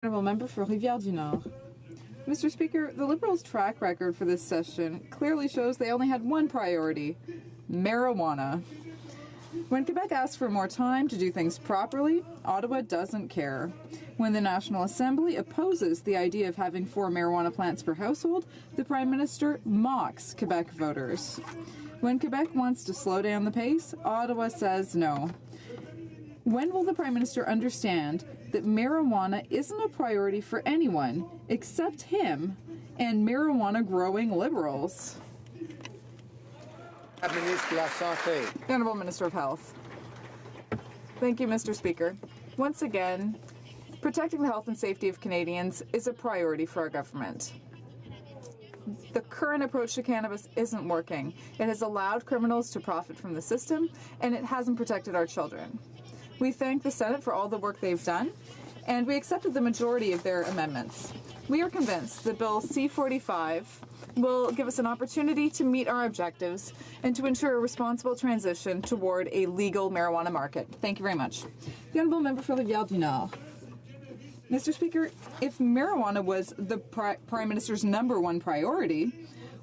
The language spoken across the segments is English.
Honourable Member for Rivière-du-Nord. Mr. Speaker, the Liberals' track record for this session clearly shows they only had one priority: marijuana. When Quebec asks for more time to do things properly, Ottawa doesn't care. When the National Assembly opposes the idea of having 4 marijuana plants per household, the Prime Minister mocks Quebec voters. When Quebec wants to slow down the pace, Ottawa says no. When will the Prime Minister understand that marijuana isn't a priority for anyone except him and marijuana-growing Liberals? The Honourable Minister of Health. Thank you, Mr. Speaker. Once again, protecting the health and safety of Canadians is a priority for our government. The current approach to cannabis isn't working. It has allowed criminals to profit from the system, and it hasn't protected our children. We thank the Senate for all the work they've done, and we accepted the majority of their amendments. We are convinced that Bill C-45 will give us an opportunity to meet our objectives and to ensure a responsible transition toward a legal marijuana market. Thank you very much. The Honourable Member for Rivière-du-Nord. Mr. Speaker, if marijuana was the Prime Minister's #1 priority,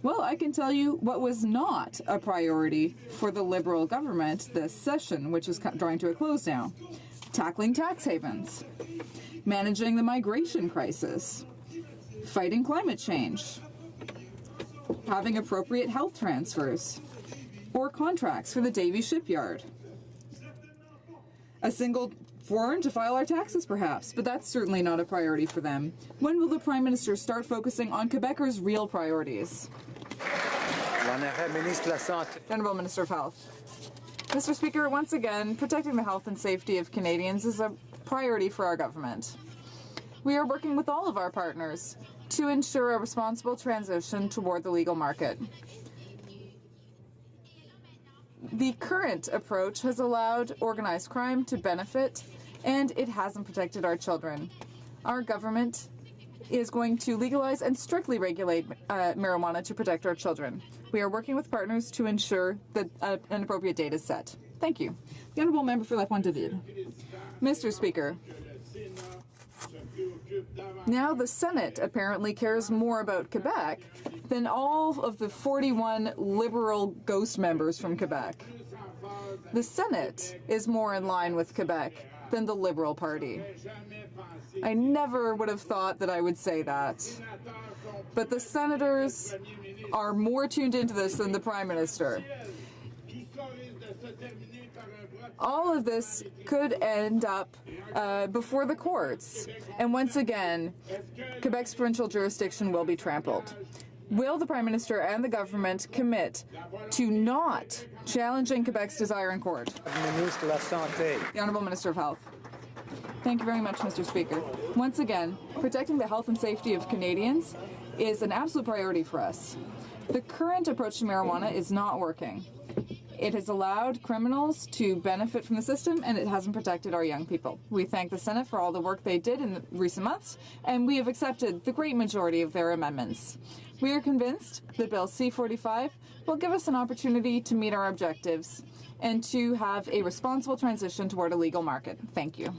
well, I can tell you what was not a priority for the Liberal government this session, which is drawing to a close now. Tackling tax havens, managing the migration crisis, fighting climate change, having appropriate health transfers, or contracts for the Davie shipyard. A single form to file our taxes, perhaps, but that's certainly not a priority for them. When will the Prime Minister start focusing on Quebecers' real priorities? Honourable Minister of Health. Mr. Speaker, once again, protecting the health and safety of Canadians is a priority for our government. We are working with all of our partners to ensure a responsible transition toward the legal market. The current approach has allowed organized crime to benefit, and it hasn't protected our children. Our government is going to legalize and strictly regulate marijuana to protect our children. We are working with partners to ensure that an appropriate date is set. Thank you. The Honourable Member for La Pointe-de-Ville. Mr. Speaker, now the Senate apparently cares more about Quebec than all of the 41 Liberal ghost members from Quebec. The Senate is more in line with Quebec than the Liberal Party. I never would have thought that I would say that. But the senators are more tuned into this than the Prime Minister. All of this could end up before the courts, and once again, Quebec's provincial jurisdiction will be trampled. Will the Prime Minister and the government commit to not challenging Quebec's desire in court? The Honourable Minister of Health. Thank you very much, Mr. Speaker. Once again, protecting the health and safety of Canadians is an absolute priority for us. The current approach to marijuana is not working. It has allowed criminals to benefit from the system, and it hasn't protected our young people. We thank the Senate for all the work they did in the recent months, and we have accepted the great majority of their amendments. We are convinced that Bill C-45 will give us an opportunity to meet our objectives and to have a responsible transition toward a legal market. Thank you.